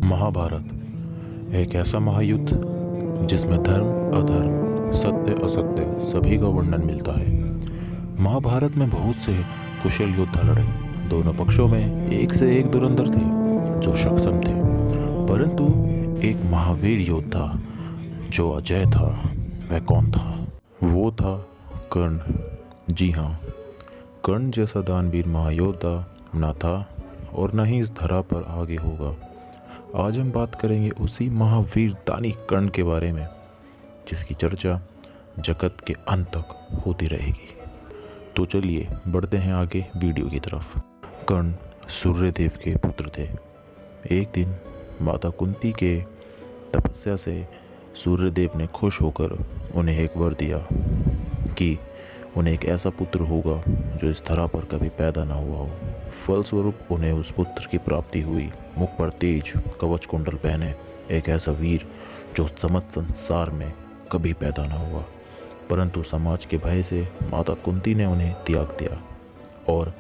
महाभारत एक ऐसा महायुद्ध जिसमें धर्म अधर्म सत्य असत्य सभी का वर्णन मिलता है। महाभारत में बहुत से कुशल योद्धा लड़े। दोनों पक्षों में एक से एक धुरंधर थे जो सक्षम थे, परंतु एक महावीर योद्धा जो अजय था, वह कौन था? वो था कर्ण। जी हाँ, कर्ण जैसा दानवीर महायोद्धा न था और न ही इस धरा पर आगे होगा। आज हम बात करेंगे उसी महावीर दानी कर्ण के बारे में, जिसकी चर्चा जगत के अंत तक होती रहेगी। तो चलिए बढ़ते हैं आगे वीडियो की तरफ। कर्ण सूर्यदेव के पुत्र थे। एक दिन माता कुंती के तपस्या से सूर्यदेव ने खुश होकर उन्हें एक वर दिया कि उन्हें एक ऐसा पुत्र होगा जो इस धरा पर कभी पैदा ना हुआ हो। फलस्वरूप उन्हें उस पुत्र की प्राप्ति हुई। मुख पर तेज कवच कुंडल पहने एक ऐसा वीर जो समस्त संसार में कभी पैदा ना हुआ। परंतु समाज के भय से माता कुंती ने उन्हें त्याग दिया और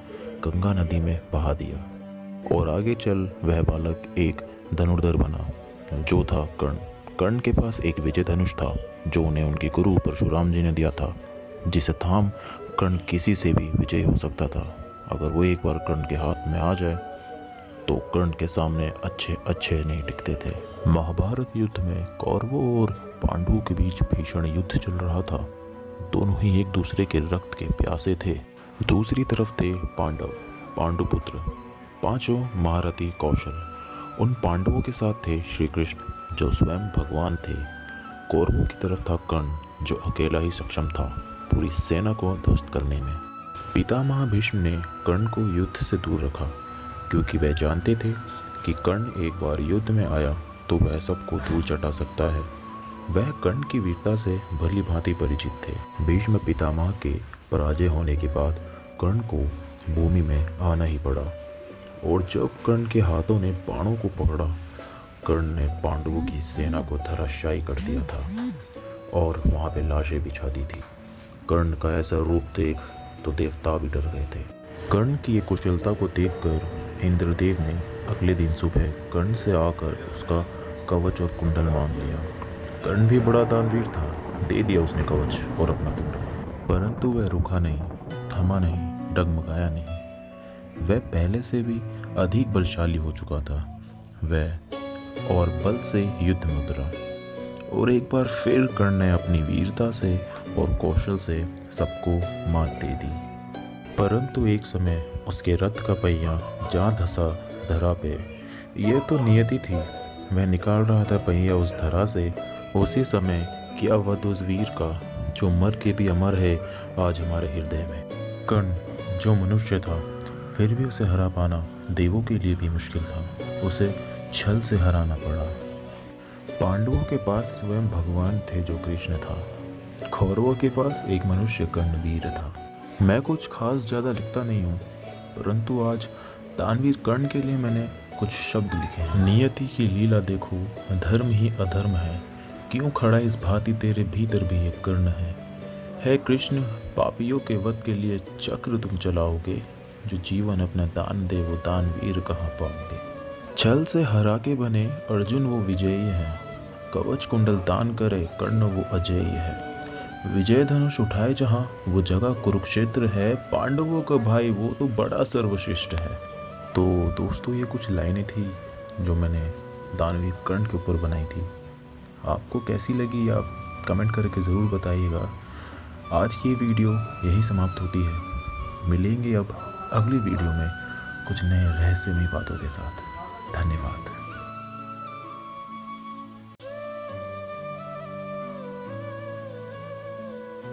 गंगा नदी में बहा दिया। और आगे चल वह बालक एक धनुर्धर बना जो था कर्ण। कर्ण के पास एक विजय धनुष था जो उन्हें उनके गुरु परशुराम जी ने दिया था, जिसे थाम कर्ण किसी से भी विजयी हो सकता था। अगर वो एक बार कर्ण के हाथ में आ जाए तो कर्ण के सामने अच्छे नहीं टिकते थे। महाभारत युद्ध में कौरवों और पांडवों के बीच भीषण युद्ध चल रहा था। दोनों ही एक दूसरे के रक्त के प्यासे थे। दूसरी तरफ थे पांडुपुत्र, पांचों महारथी कौशल। उन पांडवों के साथ थे श्री कृष्ण जो स्वयं भगवान थे। कौरवों की तरफ था कर्ण जो अकेला ही सक्षम था पूरी सेना को ध्वस्त करने में। पितामह भीष्म ने कर्ण को युद्ध से दूर रखा क्योंकि वह जानते थे कि कर्ण एक बार युद्ध में आया तो वह सबको धूल चटा सकता है। वह कर्ण की वीरता से भली भांति परिचित थे। भीष्म पितामह के पराजय होने के बाद कर्ण को भूमि में आना ही पड़ा और जब कर्ण के हाथों ने बाणों को पकड़ा, कर्ण ने पांडवों की सेना को धराशायी कर दिया था और वहाँ पे लाशें बिछा दी थी। कर्ण का ऐसा रूप देख तो देवता भी डर गए थे। कर्ण की ये कुशलता को देखकर इंद्रदेव ने अगले दिन सुबह कर्ण से आकर उसका कवच और कुंडल मांग लिया। कर्ण भी बड़ा दानवीर था, दे दिया उसने कवच और अपना कुंडल। परंतु वह रुका नहीं, थमा नहीं, डगमगाया नहीं। वह पहले से भी अधिक बलशाली हो चुका था। वह और बल से युद्ध में उतरा और एक बार फिर कर्ण ने अपनी वीरता से और कौशल से सबको मात दे दी। परंतु एक समय उसके रथ का पहिया जा धंसा धरा पे। यह तो नियति थी। वह निकाल रहा था पहिया उस धरा से। उसी समय क्या वध उस वीर का जो मर के भी अमर है आज हमारे हृदय में। कर्ण जो मनुष्य था, फिर भी उसे हरा पाना देवों के लिए भी मुश्किल था। उसे छल से हराना पड़ा। पांडवों के पास स्वयं भगवान थे जो कृष्ण था। कौरवों के पास एक मनुष्य कर्णवीर था। मैं कुछ खास ज़्यादा लिखता नहीं हूँ, परंतु आज दानवीर कर्ण के लिए मैंने कुछ शब्द लिखे हैं। नियति की लीला देखो, धर्म ही अधर्म है। क्यों खड़ा इस भांति तेरे भीतर भी एक कर्ण है कृष्ण, पापियों के वध के लिए चक्र तुम चलाओगे। जो जीवन अपना दान दे वो दानवीर कहाँ पाओगे। छल से हरा के बने अर्जुन वो विजयी है। कवच कुंडल दान करे कर्ण वो अजयी है। विजय धनुष उठाए जहाँ वो जगह कुरुक्षेत्र है। पांडवों का भाई वो तो बड़ा सर्वश्रेष्ठ है। तो दोस्तों, ये कुछ लाइनें थी जो मैंने दानवीर कर्ण के ऊपर बनाई थी। आपको कैसी लगी आप कमेंट करके ज़रूर बताइएगा। आज की ये वीडियो यही समाप्त होती है। मिलेंगे अब अगली वीडियो में कुछ नए रहस्यमयी बातों के साथ। धन्यवाद।